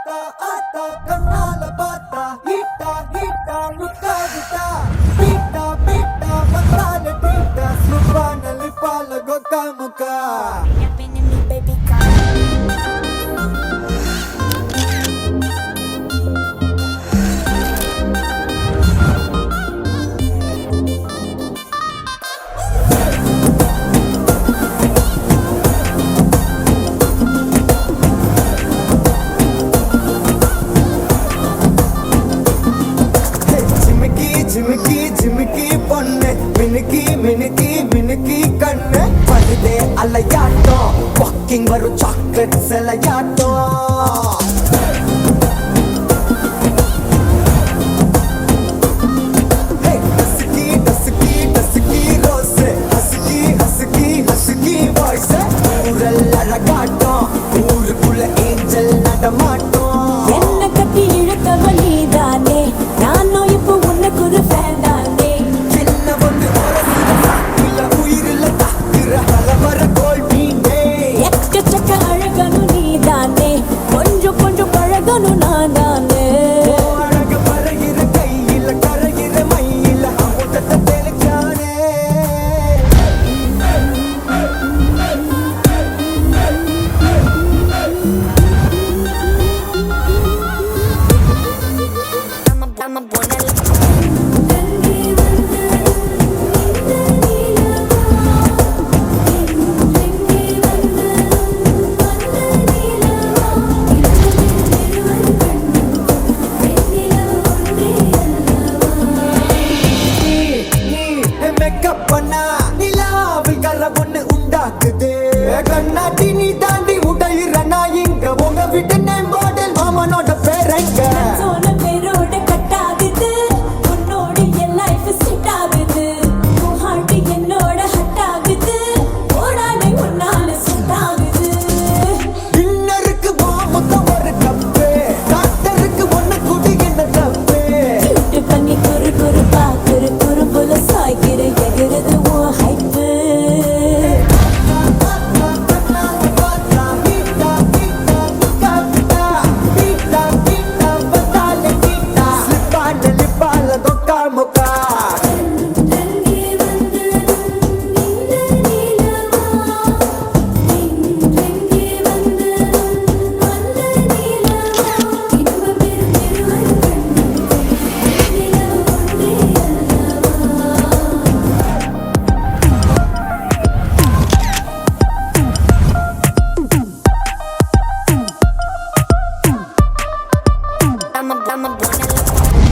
ஆத்தா ஆத்தா கண்ணால பார்த்தா ஹீட்டா ஹீட்டா முக்கா விட்டா பீட்டா பீட்டா வந்தால டீட்டா ஸ்லிப்பான லிப்பால கொக்கா முக்கா ஜிமிக்கி ஜிமிக்கி பொண்ணு மினுக்கி மினுக்கி மினுக்கி கண்ணு படுதே அலையாட்டம் வாக்கிங் வரும் சாக்லேட் சிலையாட்டம் ஊருக்குள்ள ஏஞ்சல் நடமாட்டோம் என்ன கட்டி இழுத்தவ நீதானே நானும் இப்போ உனக்கு ஒரு ஃபேன் தானே என்ன வந்து இல்ல உயிரில்ல தாக்குற ஹலவர கோல் மீனே எக்கச்சக்க அழகனும் நீதானே கொஞ்சம் கொஞ்சம் பழகனும் நான் தானே அழக பறகிற கையில கரைகிற மயில அமுதத்தை தெளிச்சானே கண்ணாடி நீ தாண்டி உடையிற நான் இங்க உங்க விட்டு மாடல் மாமனோட பேரங்க சோன பேரோட கட் ஆகுது உன்னோட என் லைஃப் செட் ஆகுது உன் ஹார்ட் என்னோட ஹட் ஆகுது ஓடானே உன்னால செட் ஆகுது டின்னருக்கு மொத்தம் ஒரு கப்பு டாக்டருக்கு ஒண்ணு குடி என்ன தப்பு கியூட் பண்ணி குறு குறு பாக்குற குறும்புல சாய்க்கிற எகிறது உன் ஹைப்பு I'm a